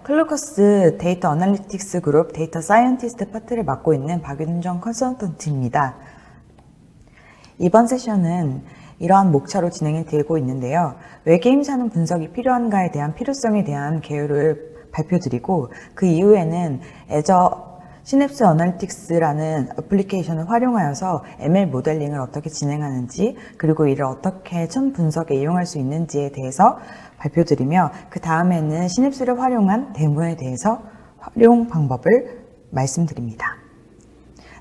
클로커스 데이터 어널리틱스 그룹 데이터 사이언티스트 파트를 맡고 있는 박윤정 컨설턴트입니다. 이번 세션은 이러한 목차로 진행이 되고 있는데요. 왜 게임사는 분석이 필요한가에 대한 필요성에 대한 개요를 발표드리고, 그 이후에는 애저 시냅스 어널리틱스라는 애플리케이션을 활용하여서 ML 모델링을 어떻게 진행하는지, 그리고 이를 어떻게 천 분석에 이용할 수 있는지에 대해서 발표드리며, 그 다음에는 시냅스를 활용한 데모에 대해서 활용 방법을 말씀드립니다.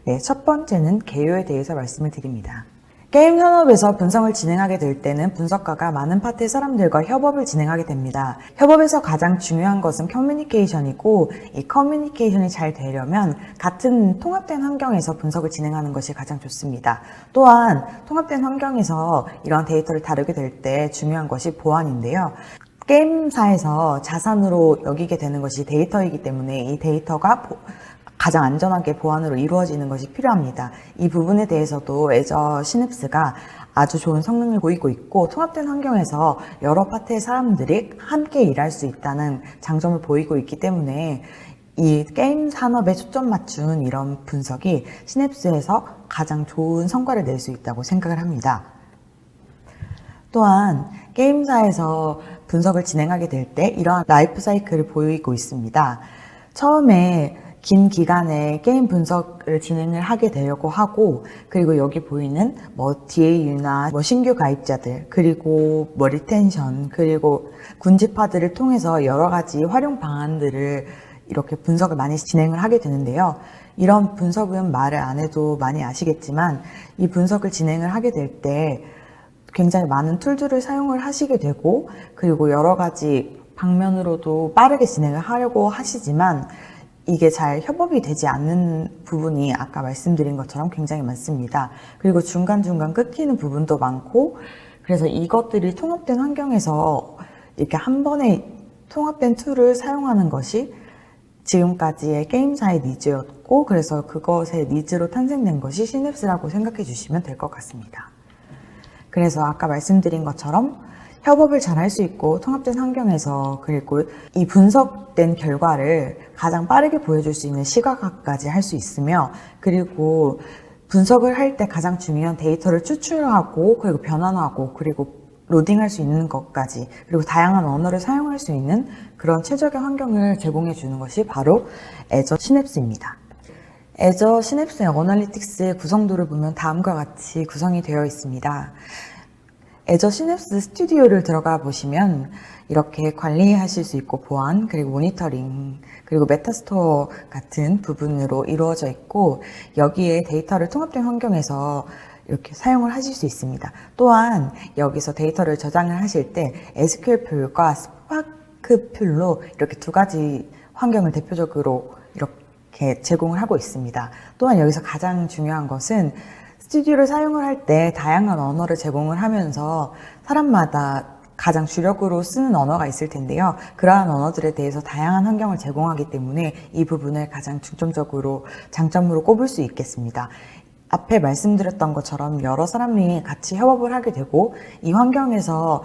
네, 첫 번째는 개요에 대해서 말씀을 드립니다. 게임 산업에서 분석을 진행하게 될 때는 분석가가 많은 파트의 사람들과 협업을 진행하게 됩니다. 협업에서 가장 중요한 것은 커뮤니케이션이고, 이 커뮤니케이션이 잘 되려면 같은 통합된 환경에서 분석을 진행하는 것이 가장 좋습니다. 또한 통합된 환경에서 이런 데이터를 다루게 될 때 중요한 것이 보안인데요. 게임사에서 자산으로 여기게 되는 것이 데이터이기 때문에 이 데이터가 가장 안전하게 보안으로 이루어지는 것이 필요합니다. 이 부분에 대해서도 애저 시냅스가 아주 좋은 성능을 보이고 있고, 통합된 환경에서 여러 파트의 사람들이 함께 일할 수 있다는 장점을 보이고 있기 때문에 이 게임 산업에 초점 맞춘 이런 분석이 시냅스에서 가장 좋은 성과를 낼 수 있다고 생각을 합니다. 또한 게임사에서 분석을 진행하게 될 때 이러한 라이프 사이클을 보이고 있습니다. 처음에 긴 기간에 게임 분석을 진행을 하게 되려고 하고, 그리고 여기 보이는 DAU나 신규 가입자들, 그리고 리텐션, 그리고 군집화들을 통해서 여러 가지 활용 방안들을 이렇게 분석을 많이 진행을 하게 되는데요. 이런 분석은 말을 안 해도 많이 아시겠지만, 이 분석을 진행을 하게 될 때 굉장히 많은 툴들을 사용을 하시게 되고, 그리고 여러 가지 방면으로도 빠르게 진행을 하려고 하시지만 이게 잘 협업이 되지 않는 부분이 아까 말씀드린 것처럼 굉장히 많습니다. 그리고 중간중간 끊기는 부분도 많고, 그래서 이것들이 통합된 환경에서 이렇게 한 번에 통합된 툴을 사용하는 것이 지금까지의 게임사의 니즈였고, 그래서 그것의 니즈로 탄생된 것이 시냅스라고 생각해 주시면 될 것 같습니다. 그래서 아까 말씀드린 것처럼 협업을 잘 할 수 있고, 통합된 환경에서, 그리고 이 분석된 결과를 가장 빠르게 보여줄 수 있는 시각화까지 할 수 있으며, 그리고 분석을 할 때 가장 중요한 데이터를 추출하고, 그리고 변환하고, 그리고 로딩할 수 있는 것까지, 그리고 다양한 언어를 사용할 수 있는 그런 최적의 환경을 제공해 주는 것이 바로 애저 시냅스입니다. 애저 시냅스의 어널리틱스의 구성도를 보면 다음과 같이 구성이 되어 있습니다. 애저 시냅스 스튜디오를 들어가 보시면 이렇게 관리하실 수 있고, 보안, 그리고 모니터링, 그리고 메타스토어 같은 부분으로 이루어져 있고, 여기에 데이터를 통합된 환경에서 이렇게 사용을 하실 수 있습니다. 또한 여기서 데이터를 저장을 하실 때 SQL 툴과 스파크 툴로 이렇게 두 가지 환경을 대표적으로 이렇게 제공을 하고 있습니다. 또한 여기서 가장 중요한 것은 스튜디오를 사용을 할 때 다양한 언어를 제공을 하면서 사람마다 가장 주력으로 쓰는 언어가 있을 텐데요. 그러한 언어들에 대해서 다양한 환경을 제공하기 때문에 이 부분을 가장 중점적으로 장점으로 꼽을 수 있겠습니다. 앞에 말씀드렸던 것처럼 여러 사람이 같이 협업을 하게 되고, 이 환경에서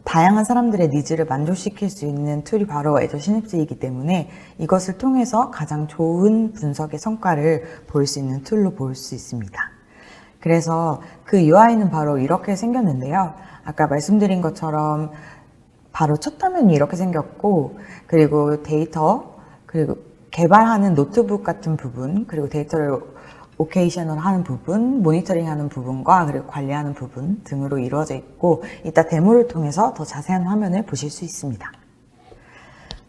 다양한 사람들의 니즈를 만족시킬 수 있는 툴이 바로 애저 시냅스이기 때문에 이것을 통해서 가장 좋은 분석의 성과를 볼 수 있는 툴로 볼 수 있습니다. 그래서 그 UI는 바로 이렇게 생겼는데요. 아까 말씀드린 것처럼 바로 첫 화면이 이렇게 생겼고, 그리고 데이터, 그리고 개발하는 노트북 같은 부분, 그리고 데이터를 오케이셔널 하는 부분, 모니터링 하는 부분과 그리고 관리하는 부분 등으로 이루어져 있고, 이따 데모를 통해서 더 자세한 화면을 보실 수 있습니다.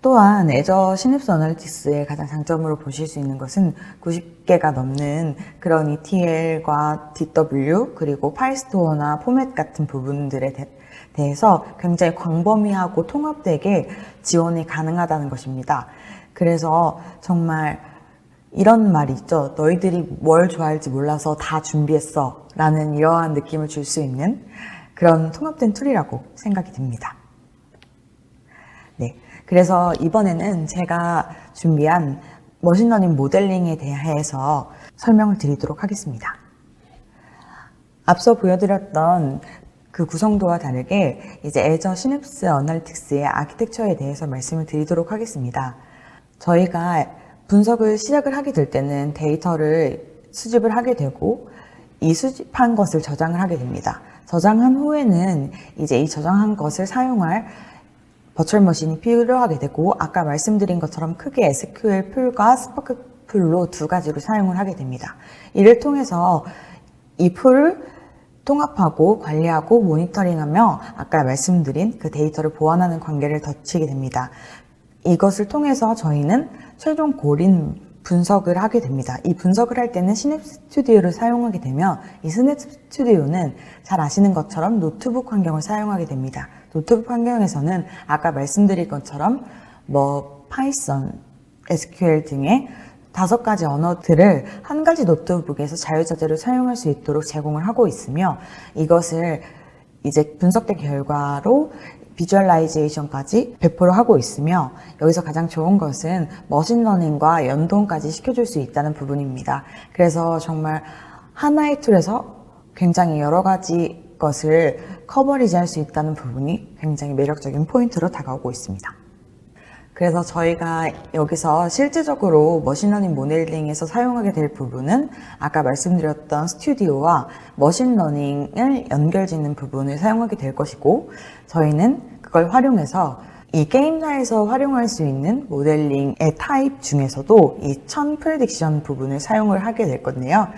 또한 애저 시냅스 어널리틱스의 가장 장점으로 보실 수 있는 것은 90개가 넘는 그런 ETL과 DW, 그리고 파일 스토어나 포맷 같은 부분들에 대해서 굉장히 광범위하고 통합되게 지원이 가능하다는 것입니다. 그래서 정말 이런 말이 있죠. 너희들이 뭘 좋아할지 몰라서 다 준비했어 라는 이러한 느낌을 줄 수 있는 그런 통합된 툴이라고 생각이 듭니다. 네, 그래서 이번에는 제가 준비한 머신러닝 모델링에 대해서 설명을 드리도록 하겠습니다. 앞서 보여드렸던 그 구성도와 다르게 이제 애저 시냅스 어널리틱스의 아키텍처에 대해서 말씀을 드리도록 하겠습니다. 저희가 분석을 시작을 하게 될 때는 데이터를 수집을 하게 되고 이 수집한 것을 저장을 하게 됩니다. 저장한 후에는 이제 이 저장한 것을 사용할 버추얼 머신이 필요하게 되고 아까 말씀드린 것처럼 크게 SQL 풀과 스파크 풀로 두 가지로 사용을 하게 됩니다. 이를 통해서 이 풀을 통합하고 관리하고 모니터링하며 아까 말씀드린 그 데이터를 보완하는 관계를 거치게 됩니다. 이것을 통해서 저희는 최종 골인 분석을 하게 됩니다. 이 분석을 할 때는 시냅스 스튜디오를 사용하게 되면 이 시냅스 스튜디오는 잘 아시는 것처럼 노트북 환경을 사용하게 됩니다. 노트북 환경에서는 아까 말씀드린 것처럼 파이썬, SQL 등의 5가지 언어들을 한 가지 노트북에서 자유자재로 사용할 수 있도록 제공을 하고 있으며 이것을 이제 분석된 결과로 비주얼라이제이션까지 배포를 하고 있으며 여기서 가장 좋은 것은 머신러닝과 연동까지 시켜줄 수 있다는 부분입니다. 그래서 정말 하나의 툴에서 굉장히 여러 가지 것을 커버리지 할 수 있다는 부분이 굉장히 매력적인 포인트로 다가오고 있습니다. 그래서 저희가 여기서 실질적으로 머신러닝 모델링에서 사용하게 될 부분은 아까 말씀드렸던 스튜디오와 머신러닝을 연결짓는 부분을 사용하게 될 것이고 저희는 그걸 활용해서 이 게임사에서 활용할 수 있는 모델링의 타입 중에서도 이 천 프레딕션 부분을 사용을 하게 될 건데요.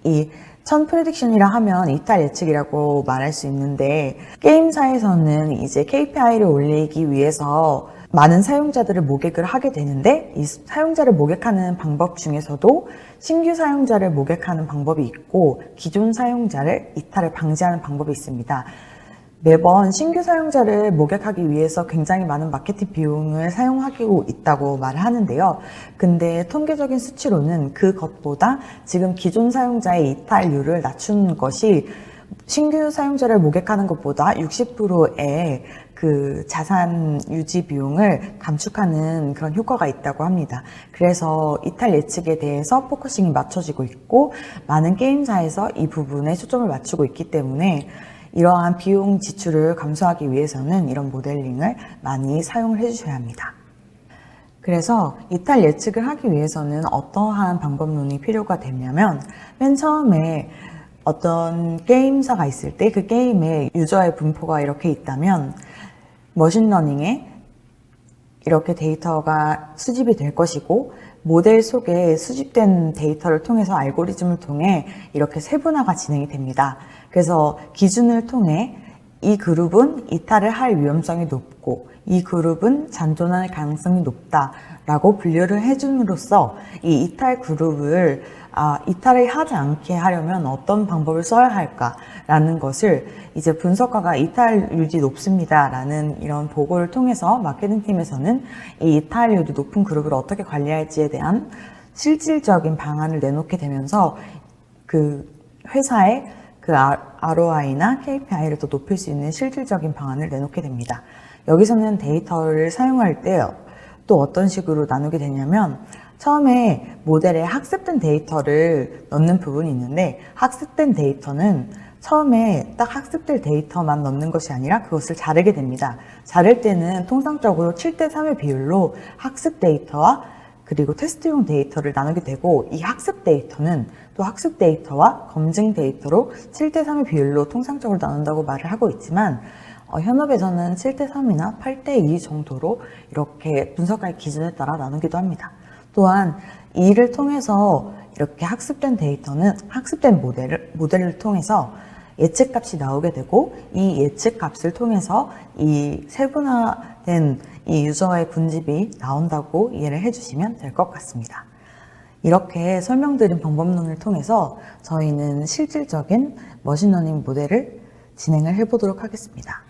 이 천 프레딕션이라 하면 이탈 예측이라고 말할 수 있는데 게임사에서는 이제 KPI를 올리기 위해서 많은 사용자들을 모객을 하게 되는데 이 사용자를 모객하는 방법 중에서도 신규 사용자를 모객하는 방법이 있고 기존 사용자를 이탈을 방지하는 방법이 있습니다. 매번 신규 사용자를 모객하기 위해서 굉장히 많은 마케팅 비용을 사용하고 있다고 말을 하는데요. 근데 통계적인 수치로는 그것보다 지금 기존 사용자의 이탈률을 낮추는 것이 신규 사용자를 모객하는 것보다 60%의 그 자산 유지 비용을 감축하는 그런 효과가 있다고 합니다. 그래서 이탈 예측에 대해서 포커싱이 맞춰지고 있고 많은 게임사에서 이 부분에 초점을 맞추고 있기 때문에 이러한 비용 지출을 감소하기 위해서는 이런 모델링을 많이 사용을 해주셔야 합니다. 그래서 이탈 예측을 하기 위해서는 어떠한 방법론이 필요가 되냐면 맨 처음에 어떤 게임사가 있을 때 그 게임의 유저의 분포가 이렇게 있다면 머신러닝에 이렇게 데이터가 수집이 될 것이고 모델 속에 수집된 데이터를 통해서 알고리즘을 통해 이렇게 세분화가 진행이 됩니다. 그래서 기준을 통해 이 그룹은 이탈을 할 위험성이 높고 이 그룹은 잔존할 가능성이 높다라고 분류를 해줌으로써 이 이탈 그룹을 이탈을 하지 않게 하려면 어떤 방법을 써야 할까라는 것을 이제 분석가가 이탈률이 높습니다라는 이런 보고를 통해서 마케팅팀에서는 이 이탈률이 높은 그룹을 어떻게 관리할지에 대한 실질적인 방안을 내놓게 되면서 그 회사의 그 ROI나 KPI를 더 높일 수 있는 실질적인 방안을 내놓게 됩니다. 여기서는 데이터를 사용할 때 또 어떤 식으로 나누게 되냐면 처음에 모델에 학습된 데이터를 넣는 부분이 있는데 학습된 데이터는 처음에 딱 학습될 데이터만 넣는 것이 아니라 그것을 자르게 됩니다. 자를 때는 통상적으로 7:3의 비율로 학습 데이터와 그리고 테스트용 데이터를 나누게 되고 이 학습 데이터는 또 학습 데이터와 검증 데이터로 7:3의 비율로 통상적으로 나눈다고 말을 하고 있지만 현업에서는 7:3이나 8:2 정도로 이렇게 분석할 기준에 따라 나누기도 합니다. 또한 이를 통해서 이렇게 학습된 데이터는 학습된 모델을 통해서 예측값이 나오게 되고 이 예측값을 통해서 이 세분화된 이 유저의 군집이 나온다고 이해를 해주시면 될 것 같습니다. 이렇게 설명드린 방법론을 통해서 저희는 실질적인 머신러닝 모델을 진행을 해보도록 하겠습니다.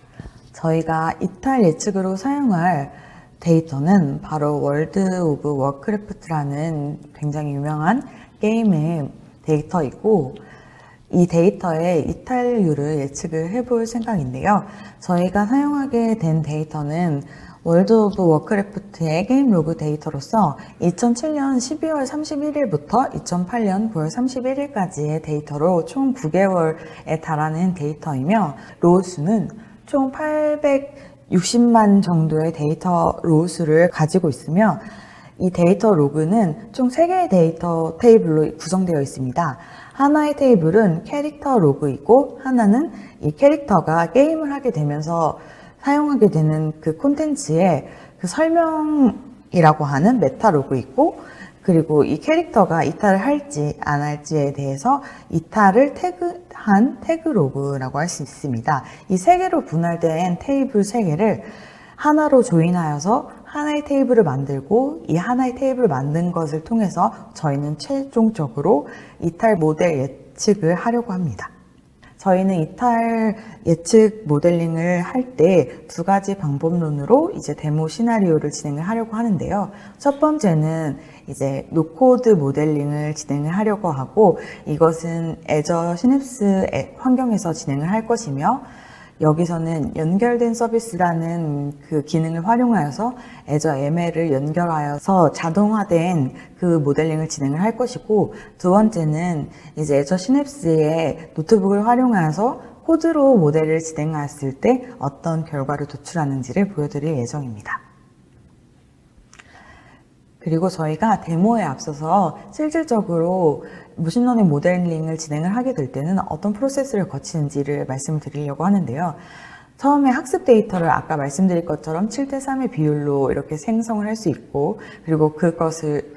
저희가 이탈 예측으로 사용할 데이터는 바로 월드 오브 워크래프트라는 굉장히 유명한 게임의 데이터이고 이 데이터의 이탈률을 예측을 해볼 생각인데요. 저희가 사용하게 된 데이터는 월드 오브 워크래프트의 게임 로그 데이터로서 2007년 12월 31일부터 2008년 9월 31일까지의 데이터로 총 9개월에 달하는 데이터이며 로우 수는 총 860만 정도의 데이터 로우 수를 가지고 있으며 이 데이터 로그는 총 3개의 데이터 테이블로 구성되어 있습니다. 하나의 테이블은 캐릭터 로그이고 하나는 이 캐릭터가 게임을 하게 되면서 사용하게 되는 그 콘텐츠의 그 설명이라고 하는 메타 로그 있고, 그리고 이 캐릭터가 이탈을 할지 안 할지에 대해서 이탈을 태그한 태그 로그라고 할 수 있습니다. 이 3개로 분할된 테이블 3개를 하나로 조인하여서 하나의 테이블을 만들고, 이 하나의 테이블을 만든 것을 통해서 저희는 최종적으로 이탈 모델 예측을 하려고 합니다. 저희는 이탈 예측 모델링을 할 때 2가지 방법론으로 이제 데모 시나리오를 진행을 하려고 하는데요. 첫 번째는 이제 노코드 모델링을 진행을 하려고 하고, 이것은 애저 시냅스 환경에서 진행을 할 것이며, 여기서는 연결된 서비스라는 그 기능을 활용하여서 애저 ML을 연결하여서 자동화된 그 모델링을 진행을 할 것이고, 두 번째는 이제 애저 시냅스의 노트북을 활용하여서 코드로 모델을 진행했을 때 어떤 결과를 도출하는지를 보여드릴 예정입니다. 그리고 저희가 데모에 앞서서 실질적으로 머신러닝 모델링을 진행을 하게 될 때는 어떤 프로세스를 거치는지를 말씀을 드리려고 하는데요. 처음에 학습 데이터를 아까 말씀드린 것처럼 7:3의 비율로 이렇게 생성을 할 수 있고, 그리고 그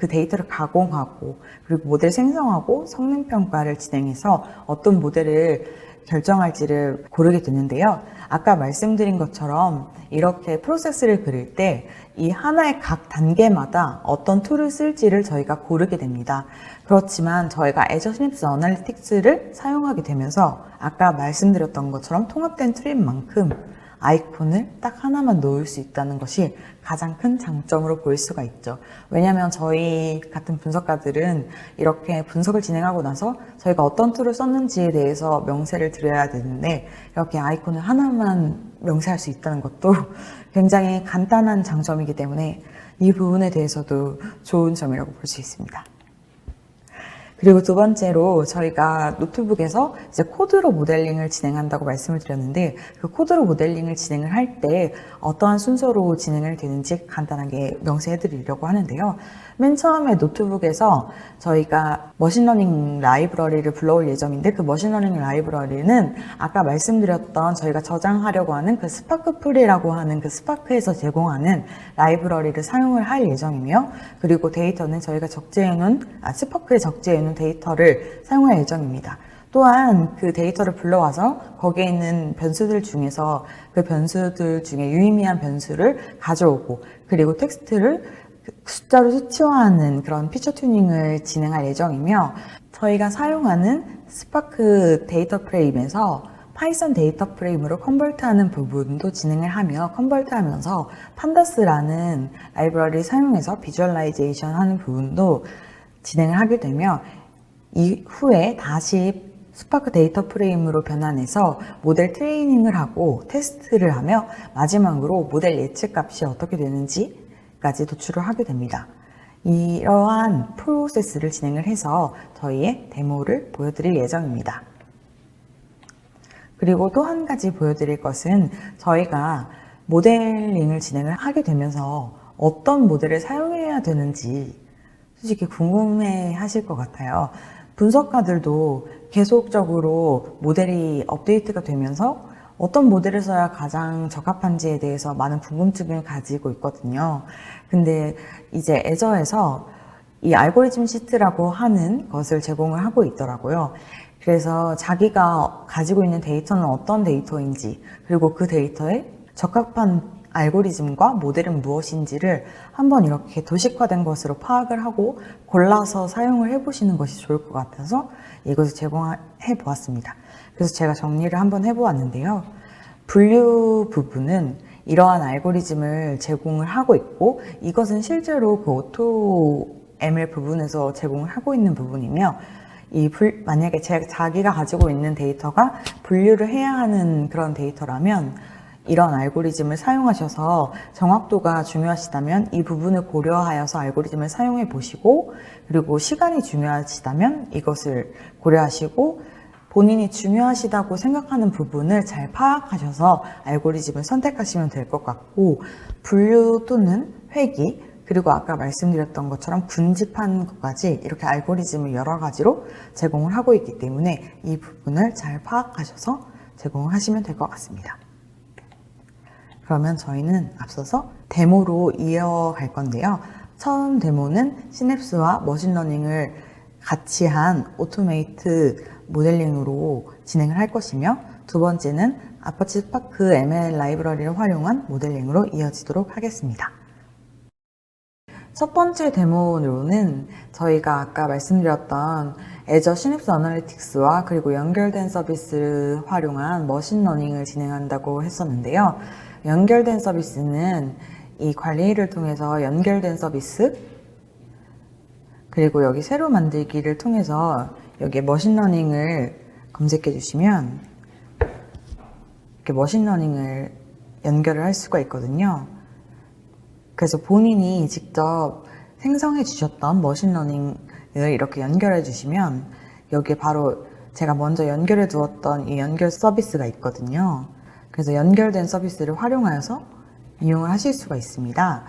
데이터를 가공하고, 그리고 모델 생성하고 성능 평가를 진행해서 어떤 모델을 결정할지를 고르게 되는데요. 아까 말씀드린 것처럼 이렇게 프로세스를 그릴 때 이 하나의 각 단계마다 어떤 툴을 쓸지를 저희가 고르게 됩니다. 그렇지만 저희가 애저 시냅스 어널리틱스를 사용하게 되면서 아까 말씀드렸던 것처럼 통합된 툴인 만큼 아이콘을 딱 하나만 놓을 수 있다는 것이 가장 큰 장점으로 보일 수가 있죠. 왜냐하면 저희 같은 분석가들은 이렇게 분석을 진행하고 나서 저희가 어떤 툴을 썼는지에 대해서 명세를 드려야 되는데, 이렇게 아이콘을 하나만 명세할 수 있다는 것도 굉장히 간단한 장점이기 때문에 이 부분에 대해서도 좋은 점이라고 볼 수 있습니다. 그리고 두 번째로 저희가 노트북에서 이제 코드로 모델링을 진행한다고 말씀을 드렸는데, 그 코드로 모델링을 진행을 할 때 어떠한 순서로 진행을 되는지 간단하게 명세해 드리려고 하는데요. 맨 처음에 노트북에서 저희가 머신러닝 라이브러리를 불러올 예정인데, 그 머신러닝 라이브러리는 아까 말씀드렸던 저희가 저장하려고 하는 그 스파크 풀이라고 하는 그 스파크에서 제공하는 라이브러리를 사용을 할 예정이며, 그리고 데이터는 저희가 스파크에 적재해 놓은 데이터를 사용할 예정입니다. 또한 그 데이터를 불러와서 거기에 있는 변수들 중에서 그 변수들 중에 유의미한 변수를 가져오고, 그리고 텍스트를 숫자로 수치화하는 그런 피처 튜닝을 진행할 예정이며, 저희가 사용하는 스파크 데이터 프레임에서 파이썬 데이터 프레임으로 컨버트하는 부분도 진행을 하며, 컨버트하면서 판다스라는 라이브러리를 사용해서 비주얼라이제이션 하는 부분도 진행을 하게 되며, 이후에 다시 스파크 데이터 프레임으로 변환해서 모델 트레이닝을 하고 테스트를 하며, 마지막으로 모델 예측 값이 어떻게 되는지까지 도출을 하게 됩니다. 이러한 프로세스를 진행을 해서 저희의 데모를 보여드릴 예정입니다. 그리고 또 한 가지 보여드릴 것은, 저희가 모델링을 진행을 하게 되면서 어떤 모델을 사용해야 되는지 솔직히 궁금해 하실 것 같아요. 분석가들도 계속적으로 모델이 업데이트가 되면서 어떤 모델을 써야 가장 적합한지에 대해서 많은 궁금증을 가지고 있거든요. 근데 이제 애저에서 이 알고리즘 시트라고 하는 것을 제공을 하고 있더라고요. 그래서 자기가 가지고 있는 데이터는 어떤 데이터인지, 그리고 그 데이터에 적합한 알고리즘과 모델은 무엇인지를 한번 이렇게 도식화된 것으로 파악을 하고 골라서 사용을 해보시는 것이 좋을 것 같아서 이것을 제공해 보았습니다. 그래서 제가 정리를 한번 해보았는데요. 분류 부분은 이러한 알고리즘을 제공을 하고 있고, 이것은 실제로 그 오토 ML 부분에서 제공을 하고 있는 부분이며, 만약에 자기가 가지고 있는 데이터가 분류를 해야 하는 그런 데이터라면 이런 알고리즘을 사용하셔서 정확도가 중요하시다면 이 부분을 고려하여서 알고리즘을 사용해 보시고, 그리고 시간이 중요하시다면 이것을 고려하시고, 본인이 중요하시다고 생각하는 부분을 잘 파악하셔서 알고리즘을 선택하시면 될 것 같고, 분류 또는 회귀, 그리고 아까 말씀드렸던 것처럼 군집하는 것까지 이렇게 알고리즘을 여러 가지로 제공을 하고 있기 때문에 이 부분을 잘 파악하셔서 제공을 하시면 될 것 같습니다. 그러면 저희는 앞서서 데모로 이어갈 건데요. 처음 데모는 시냅스와 머신러닝을 같이 한 오토메이트 모델링으로 진행을 할 것이며, 두 번째는 아파치 스파크 ML 라이브러리를 활용한 모델링으로 이어지도록 하겠습니다. 첫 번째 데모로는 저희가 아까 말씀드렸던 애저 시냅스 어널리틱스와 그리고 연결된 서비스를 활용한 머신러닝을 진행한다고 했었는데요. 연결된 서비스는 이 관리를 통해서 연결된 서비스, 그리고 여기 새로 만들기를 통해서 여기에 머신러닝을 검색해 주시면 이렇게 머신러닝을 연결을 할 수가 있거든요. 그래서 본인이 직접 생성해 주셨던 머신러닝을 이렇게 연결해 주시면 여기에 바로 제가 먼저 연결해 두었던 이 연결 서비스가 있거든요. 그래서 연결된 서비스를 활용하여서 이용을 하실 수가 있습니다.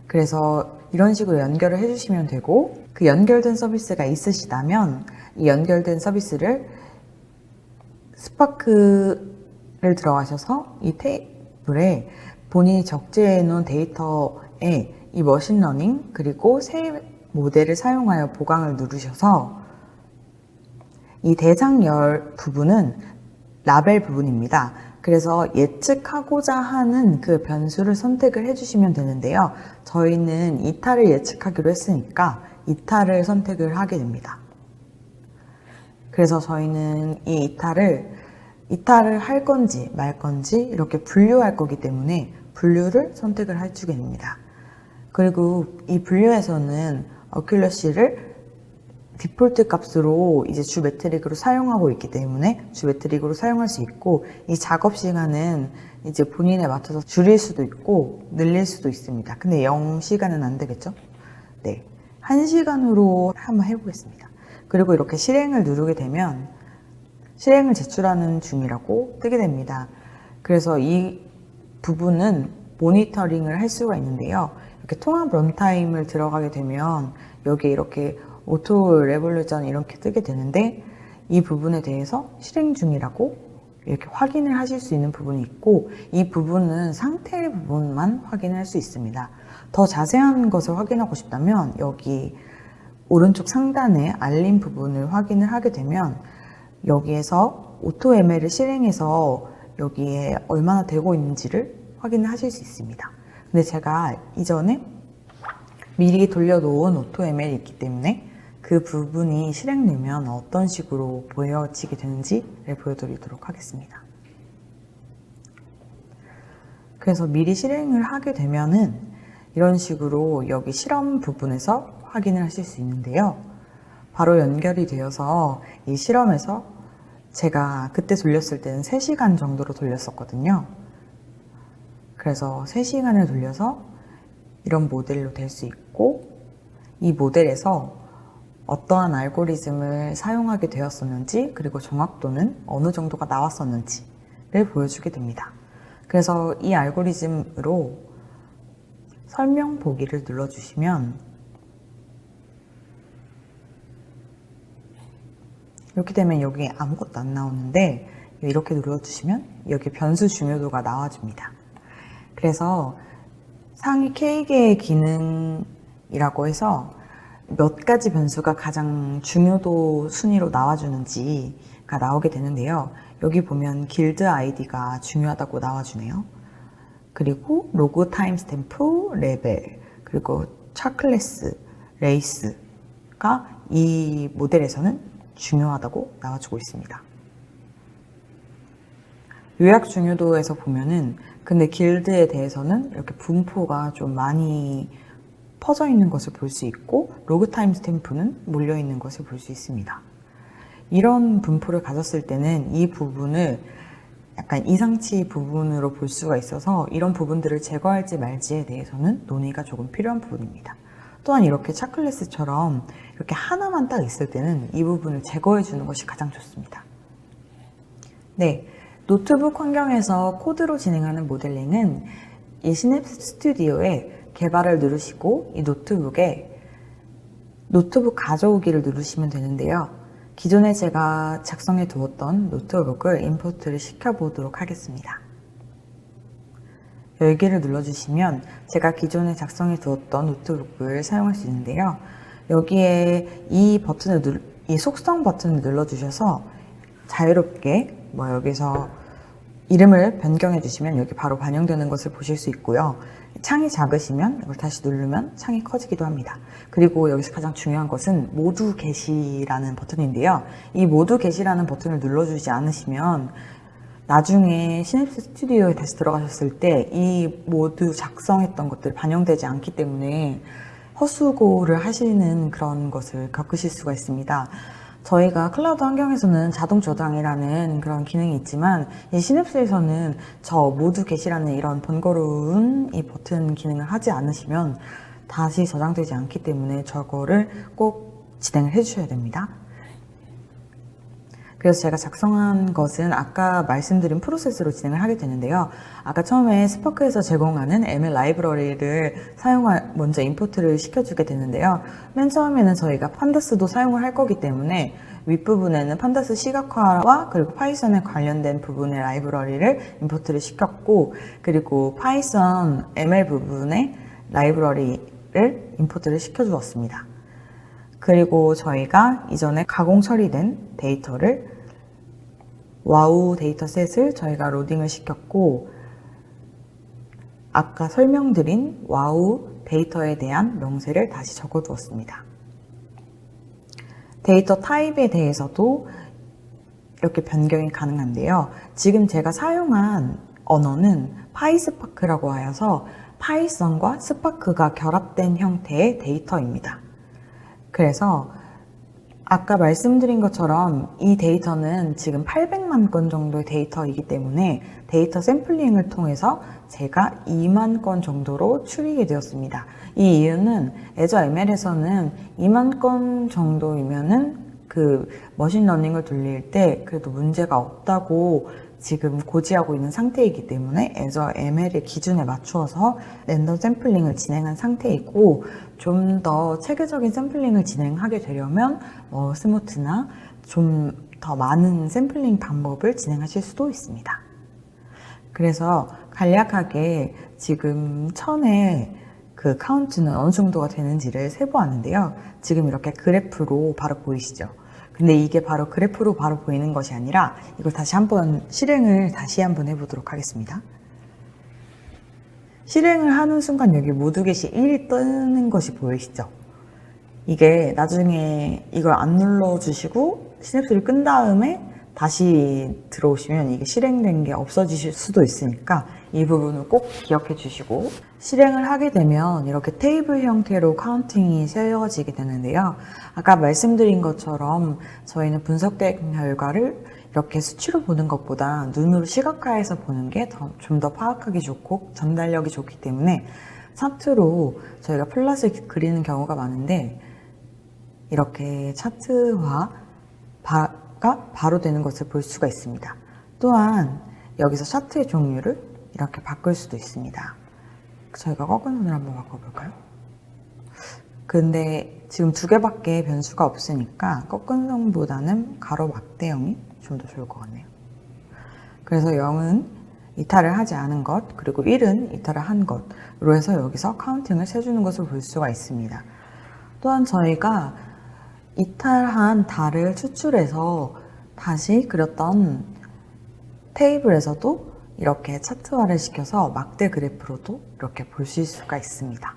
그래서 이런 식으로 연결을 해주시면 되고, 그 연결된 서비스가 있으시다면 이 연결된 서비스를 스파크를 들어가셔서 이 테이블에 본인이 적재해 놓은 데이터에 이 머신러닝 그리고 새 모델을 사용하여 보강을 누르셔서 이 대상열 부분은 라벨 부분입니다. 그래서 예측하고자 하는 그 변수를 선택을 해주시면 되는데요. 저희는 이탈을 예측하기로 했으니까 이탈을 선택을 하게 됩니다. 그래서 저희는 이 이탈을 할 건지 말 건지 이렇게 분류할 거기 때문에 분류를 선택을 해주게 됩니다. 그리고 이 분류에서는 어큘러시를 디폴트 값으로 이제 주 매트릭으로 사용하고 있기 때문에 주 매트릭으로 사용할 수 있고, 이 작업 시간은 이제 본인에 맞춰서 줄일 수도 있고 늘릴 수도 있습니다. 근데 0시간은 안 되겠죠? 네. 1시간으로 한번 해보겠습니다. 그리고 이렇게 실행을 누르게 되면 실행을 제출하는 중이라고 뜨게 됩니다. 그래서 이 부분은 모니터링을 할 수가 있는데요. 이렇게 통합 런타임을 들어가게 되면 여기에 이렇게 오토 레볼루션 이렇게 뜨게 되는데, 이 부분에 대해서 실행 중이라고 이렇게 확인을 하실 수 있는 부분이 있고, 이 부분은 상태 부분만 확인을 할 수 있습니다. 더 자세한 것을 확인하고 싶다면 여기 오른쪽 상단에 알림 부분을 확인을 하게 되면 여기에서 오토 ML을 실행해서 여기에 얼마나 되고 있는지를 확인을 하실 수 있습니다. 근데 제가 이전에 미리 돌려놓은 오토 ML이 있기 때문에 그 부분이 실행되면 어떤 식으로 보여지게 되는지를 보여드리도록 하겠습니다. 그래서 미리 실행을 하게 되면은 이런 식으로 여기 실험 부분에서 확인을 하실 수 있는데요. 바로 연결이 되어서 이 실험에서 제가 그때 돌렸을 때는 3시간 정도로 돌렸었거든요. 그래서 3시간을 돌려서 이런 모델로 될 수 있고, 이 모델에서 어떠한 알고리즘을 사용하게 되었었는지, 그리고 정확도는 어느 정도가 나왔었는지를 보여주게 됩니다. 그래서 이 알고리즘으로 설명 보기를 눌러주시면 이렇게 되면 여기 아무것도 안 나오는데, 이렇게 눌러주시면 여기 변수 중요도가 나와줍니다. 그래서 상위 K개의 기능이라고 해서 몇 가지 변수가 가장 중요도 순위로 나와주는지가 나오게 되는데요. 여기 보면 길드 아이디가 중요하다고 나와주네요. 그리고 로그 타임스탬프, 레벨, 그리고 차 클래스, 레이스가 이 모델에서는 중요하다고 나와주고 있습니다. 요약 중요도에서 보면은 근데 길드에 대해서는 이렇게 분포가 좀 많이 퍼져 있는 것을 볼 수 있고, 로그 타임 스탬프는 몰려 있는 것을 볼 수 있습니다. 이런 분포를 가졌을 때는 이 부분을 약간 이상치 부분으로 볼 수가 있어서 이런 부분들을 제거할지 말지에 대해서는 논의가 조금 필요한 부분입니다. 또한 이렇게 차클래스처럼 이렇게 하나만 딱 있을 때는 이 부분을 제거해 주는 것이 가장 좋습니다. 네, 노트북 환경에서 코드로 진행하는 모델링은 이 시냅스 스튜디오에 개발을 누르시고 이 노트북에 노트북 가져오기를 누르시면 되는데요. 기존에 제가 작성해 두었던 노트북을 임포트를 시켜보도록 하겠습니다. 열기를 눌러주시면 제가 기존에 작성해 두었던 노트북을 사용할 수 있는데요. 여기에 이 속성 버튼을 눌러주셔서 자유롭게 여기서 이름을 변경해 주시면 여기 바로 반영되는 것을 보실 수 있고요. 창이 작으시면 이걸 다시 누르면 창이 커지기도 합니다. 그리고 여기서 가장 중요한 것은 모두 게시라는 버튼인데요. 이 모두 게시라는 버튼을 눌러주지 않으시면 나중에 시냅스 스튜디오에 다시 들어가셨을 때 이 모두 작성했던 것들이 반영되지 않기 때문에 헛수고를 하시는 그런 것을 겪으실 수가 있습니다. 저희가 클라우드 환경에서는 자동 저장이라는 그런 기능이 있지만 이 시냅스에서는 저 모두 게시라는 이런 번거로운 이 버튼 기능을 하지 않으시면 다시 저장되지 않기 때문에 저거를 꼭 진행을 해주셔야 됩니다. 그래서 제가 작성한 것은 아까 말씀드린 프로세스로 진행을 하게 되는데요. 아까 처음에 스파크에서 제공하는 ML 라이브러리를 먼저 임포트를 시켜주게 되는데요. 맨 처음에는 저희가 판다스도 사용을 할 거기 때문에 윗부분에는 판다스 시각화와 그리고 파이썬에 관련된 부분의 라이브러리를 임포트를 시켰고, 그리고 파이썬 ML 부분의 라이브러리를 임포트를 시켜주었습니다. 그리고 저희가 이전에 가공 처리된 데이터를 와우 데이터셋을 저희가 로딩을 시켰고, 아까 설명드린 와우 데이터에 대한 명세를 다시 적어두었습니다. 데이터 타입에 대해서도 이렇게 변경이 가능한데요. 지금 제가 사용한 언어는 파이스파크라고 하여서 파이썬과 스파크가 결합된 형태의 데이터입니다. 그래서 아까 말씀드린 것처럼 이 데이터는 지금 800만 건 정도의 데이터이기 때문에 데이터 샘플링을 통해서 제가 2만 건 정도로 추리게 되었습니다. 이 이유는 애저 ML에서는 2만 건 정도이면은 그 머신러닝을 돌릴 때 그래도 문제가 없다고 지금 고지하고 있는 상태이기 때문에 애저 ML의 기준에 맞추어서 랜덤 샘플링을 진행한 상태이고, 좀 더 체계적인 샘플링을 진행하게 되려면 스무트나 좀 더 많은 샘플링 방법을 진행하실 수도 있습니다. 그래서 간략하게 지금 1000의 그 카운트는 어느 정도가 되는지를 세보았는데요. 지금 이렇게 그래프로 바로 보이시죠? 근데 이게 바로 그래프로 바로 보이는 것이 아니라 이걸 다시 한번 실행을 다시 한번 해보도록 하겠습니다. 실행을 하는 순간 여기 모두 게시 1이 뜨는 것이 보이시죠? 이게 나중에 이걸 안 눌러주시고 시냅스를 끈 다음에 다시 들어오시면 이게 실행된 게 없어지실 수도 있으니까 이 부분을 꼭 기억해 주시고, 실행을 하게 되면 이렇게 테이블 형태로 카운팅이 세워지게 되는데요. 아까 말씀드린 것처럼 저희는 분석된 결과를 이렇게 수치로 보는 것보다 눈으로 시각화해서 보는 게 좀 더 파악하기 좋고 전달력이 좋기 때문에 차트로 저희가 플랫을 그리는 경우가 많은데, 이렇게 차트화가 바로 되는 것을 볼 수가 있습니다. 또한 여기서 차트의 종류를 이렇게 바꿀 수도 있습니다. 저희가 꺾은 선을 한번 바꿔볼까요? 근데 지금 2개밖에 변수가 없으니까 꺾은 선보다는 가로 막대형이 좀 더 좋을 것 같네요. 그래서 0은 이탈을 하지 않은 것, 그리고 1은 이탈을 한 것으로 해서 여기서 카운팅을 세주는 것을 볼 수가 있습니다. 또한 저희가 이탈한 달을 추출해서 다시 그렸던 테이블에서도 이렇게 차트화를 시켜서 막대 그래프로도 이렇게 보실 수가 있습니다.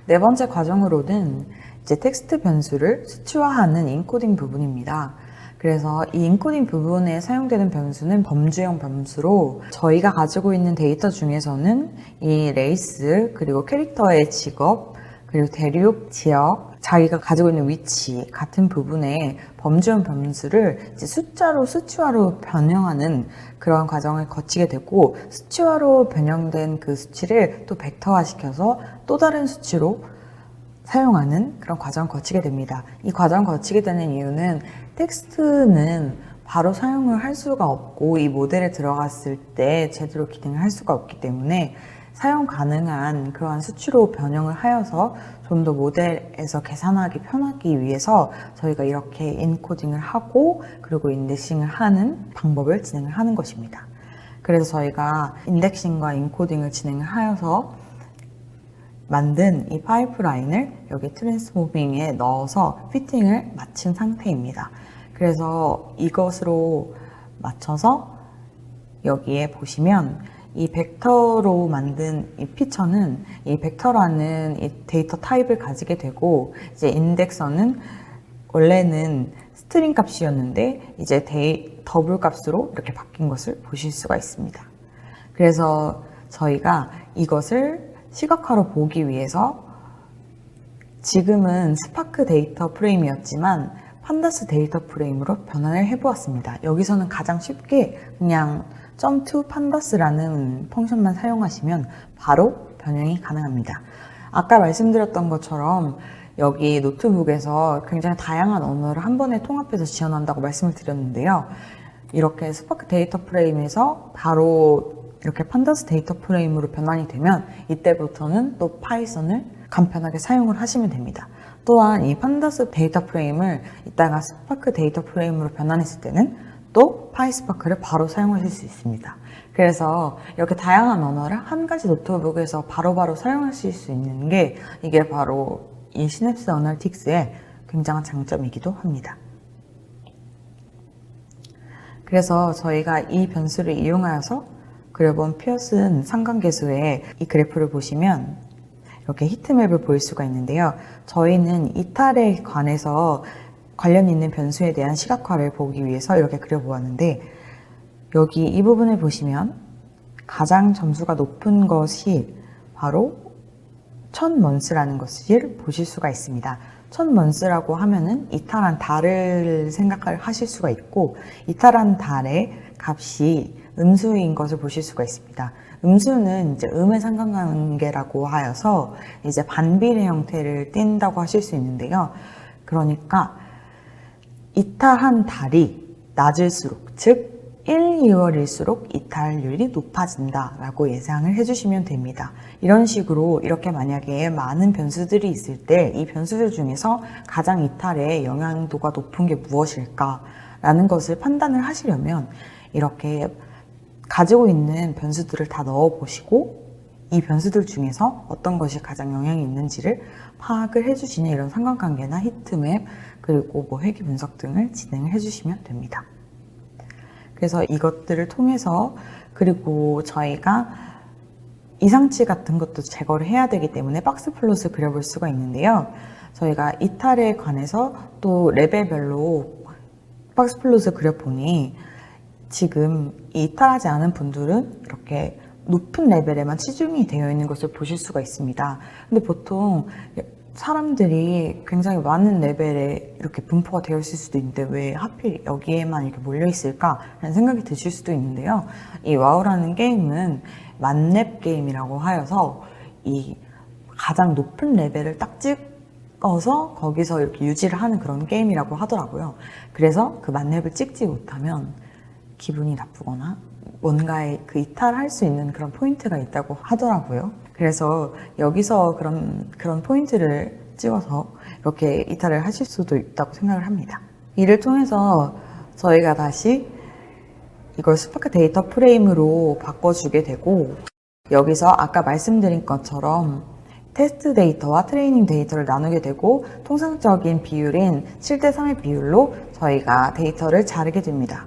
네 번째 과정으로는 이제 텍스트 변수를 수치화하는 인코딩 부분입니다. 그래서 이 인코딩 부분에 사용되는 변수는 범주형 변수로, 저희가 가지고 있는 데이터 중에서는 이 레이스, 그리고 캐릭터의 직업, 그리고 대륙, 지역, 자기가 가지고 있는 위치 같은 부분에 범주형 변수를 이제 숫자로 수치화로 변형하는 그런 과정을 거치게 되고, 수치화로 변형된 그 수치를 또 벡터화시켜서 또 다른 수치로 사용하는 그런 과정을 거치게 됩니다. 이 과정을 거치게 되는 이유는 텍스트는 바로 사용을 할 수가 없고 이 모델에 들어갔을 때 제대로 기능을 할 수가 없기 때문에 사용 가능한 그러한 수치로 변형을 하여서 좀 더 모델에서 계산하기 편하기 위해서 저희가 이렇게 인코딩을 하고 그리고 인덱싱을 하는 방법을 진행을 하는 것입니다. 그래서 저희가 인덱싱과 인코딩을 진행을 하여서 만든 이 파이프라인을 여기 트랜스포밍에 넣어서 피팅을 마친 상태입니다. 그래서 이것으로 맞춰서 여기에 보시면 이 벡터로 만든 이 피처는 이 벡터라는 이 데이터 타입을 가지게 되고, 이제 인덱서는 원래는 스트링 값이었는데 이제 더블 값으로 이렇게 바뀐 것을 보실 수가 있습니다. 그래서 저희가 이것을 시각화로 보기 위해서 지금은 스파크 데이터 프레임이었지만 판다스 데이터 프레임으로 변환을 해보았습니다. 여기서는 가장 쉽게 그냥 jump pandas라는 펑션만 사용하시면 바로 변형이 가능합니다. 아까 말씀드렸던 것처럼 여기 노트북에서 굉장히 다양한 언어를 한 번에 통합해서 지원한다고 말씀을 드렸는데요. 이렇게 스파크 데이터 프레임에서 바로 이렇게 판다스 데이터 프레임으로 변환이 되면 이때부터는 또 파이썬을 간편하게 사용을 하시면 됩니다. 또한 이 판다스 데이터 프레임을 이따가 스파크 데이터 프레임으로 변환했을 때는 또 파이스파크를 바로 사용하실 수 있습니다. 그래서 이렇게 다양한 언어를 한 가지 노트북에서 바로바로 사용하실 수 있는 게 이게 바로 이 시냅스 어널틱스의 굉장한 장점이기도 합니다. 그래서 저희가 이 변수를 이용하여서 그려본 피어슨 상관계수의 이 그래프를 보시면 이렇게 히트맵을 보일 수가 있는데요. 저희는 이탈에 관해서 관련 있는 변수에 대한 시각화를 보기 위해서 이렇게 그려보았는데, 여기 이 부분을 보시면 가장 점수가 높은 것이 바로 1000먼스라는 것을 보실 수가 있습니다. 1000먼스라고 하면은 이탈한 달을 생각을 하실 수가 있고, 이탈한 달의 값이 음수인 것을 보실 수가 있습니다. 음수는 이제 음의 상관관계라고 하여서 이제 반비례 형태를 띈다고 하실 수 있는데요. 그러니까 이탈한 달이 낮을수록, 즉 1, 2월일수록 이탈률이 높아진다 라고 예상을 해주시면 됩니다. 이런 식으로 이렇게 만약에 많은 변수들이 있을 때 이 변수들 중에서 가장 이탈에 영향도가 높은 게 무엇일까 라는 것을 판단을 하시려면 이렇게 가지고 있는 변수들을 다 넣어 보시고 이 변수들 중에서 어떤 것이 가장 영향이 있는지를 파악을 해주시는 이런 상관관계나 히트맵 그리고 회귀 분석 등을 진행을 해주시면 됩니다. 그래서 이것들을 통해서, 그리고 저희가 이상치 같은 것도 제거를 해야 되기 때문에 박스 플롯을 그려볼 수가 있는데요. 저희가 이탈에 관해서 또 레벨별로 박스 플롯을 그려보니 지금 이탈하지 않은 분들은 이렇게 높은 레벨에만 치중이 되어 있는 것을 보실 수가 있습니다. 근데 보통 사람들이 굉장히 많은 레벨에 이렇게 분포가 되어 있을 수도 있는데 왜 하필 여기에만 이렇게 몰려 있을까? 라는 생각이 드실 수도 있는데요. 이 와우라는 게임은 만렙 게임이라고 하여서 이 가장 높은 레벨을 딱 찍어서 거기서 이렇게 유지를 하는 그런 게임이라고 하더라고요. 그래서 그 만렙을 찍지 못하면 기분이 나쁘거나 뭔가에 그 이탈할 수 있는 그런 포인트가 있다고 하더라고요. 그래서 여기서 그런 포인트를 찍어서 이렇게 이탈을 하실 수도 있다고 생각을 합니다. 이를 통해서 저희가 다시 이걸 스파크 데이터 프레임으로 바꿔주게 되고, 여기서 아까 말씀드린 것처럼 테스트 데이터와 트레이닝 데이터를 나누게 되고 통상적인 비율인 7대 3의 비율로 저희가 데이터를 자르게 됩니다.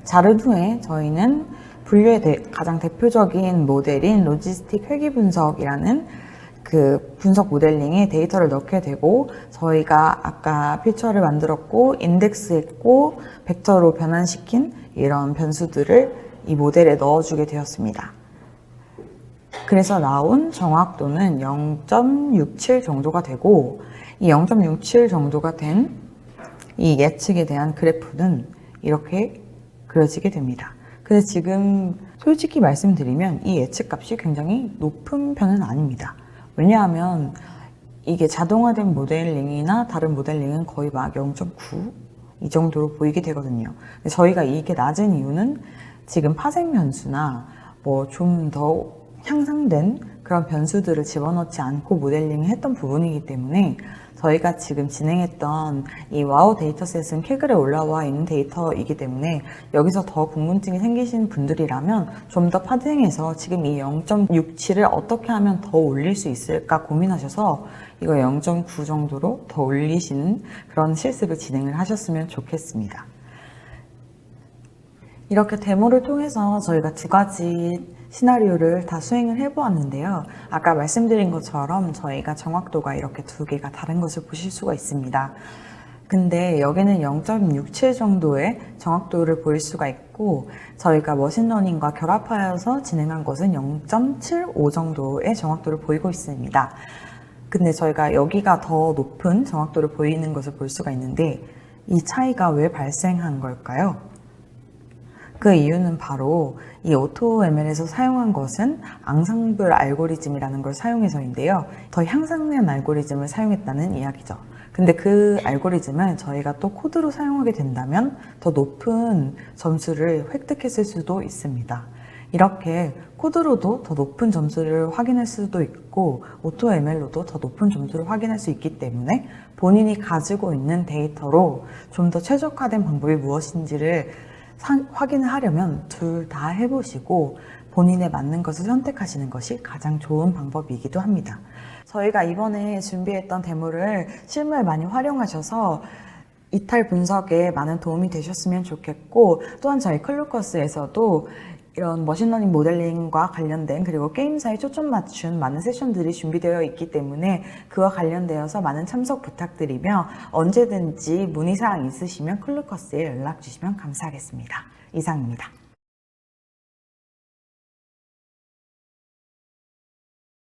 자른 후에 저희는 분류의 가장 대표적인 모델인 로지스틱 회귀 분석이라는 그 분석 모델링에 데이터를 넣게 되고, 저희가 아까 피처를 만들었고 인덱스했고 벡터로 변환시킨 이런 변수들을 이 모델에 넣어주게 되었습니다. 그래서 나온 정확도는 0.67 정도가 되고, 이 0.67 정도가 된 이 예측에 대한 그래프는 이렇게 그려지게 됩니다. 근데 지금 솔직히 말씀드리면 이 예측값이 굉장히 높은 편은 아닙니다. 왜냐하면 이게 자동화된 모델링이나 다른 모델링은 거의 막 0.9 이 정도로 보이게 되거든요. 근데 저희가 이게 낮은 이유는 지금 파생 변수나 뭐 좀 더 향상된 그런 변수들을 집어넣지 않고 모델링을 했던 부분이기 때문에 저희가 지금 진행했던 이 와우 데이터셋은 캐글에 올라와 있는 데이터이기 때문에 여기서 더 궁금증이 생기신 분들이라면 좀 더 파생해서 지금 이 0.67을 어떻게 하면 더 올릴 수 있을까 고민하셔서 이거 0.9 정도로 더 올리시는 그런 실습을 진행을 하셨으면 좋겠습니다. 이렇게 데모를 통해서 저희가 두 가지 시나리오를 다 수행을 해보았는데요. 아까 말씀드린 것처럼 저희가 정확도가 이렇게 두 개가 다른 것을 보실 수가 있습니다. 근데 여기는 0.67 정도의 정확도를 보일 수가 있고 저희가 머신러닝과 결합하여서 진행한 것은 0.75 정도의 정확도를 보이고 있습니다. 근데 저희가 여기가 더 높은 정확도를 보이는 것을 볼 수가 있는데 이 차이가 왜 발생한 걸까요? 그 이유는 바로 이 AutoML에서 사용한 것은 앙상블 알고리즘이라는 걸 사용해서인데요. 더 향상된 알고리즘을 사용했다는 이야기죠. 근데 그 알고리즘을 저희가 또 코드로 사용하게 된다면 더 높은 점수를 획득했을 수도 있습니다. 이렇게 코드로도 더 높은 점수를 확인할 수도 있고 AutoML로도 더 높은 점수를 확인할 수 있기 때문에 본인이 가지고 있는 데이터로 좀 더 최적화된 방법이 무엇인지를 확인을 하려면 둘 다 해보시고 본인에 맞는 것을 선택하시는 것이 가장 좋은 방법이기도 합니다. 저희가 이번에 준비했던 데모를 실무에 많이 활용하셔서 이탈 분석에 많은 도움이 되셨으면 좋겠고 또한 저희 클루커스에서도 이런 머신러닝 모델링과 관련된 그리고 게임사에 초점 맞춘 많은 세션들이 준비되어 있기 때문에 그와 관련되어서 많은 참석 부탁드리며 언제든지 문의사항 있으시면 클루커스에 연락 주시면 감사하겠습니다. 이상입니다.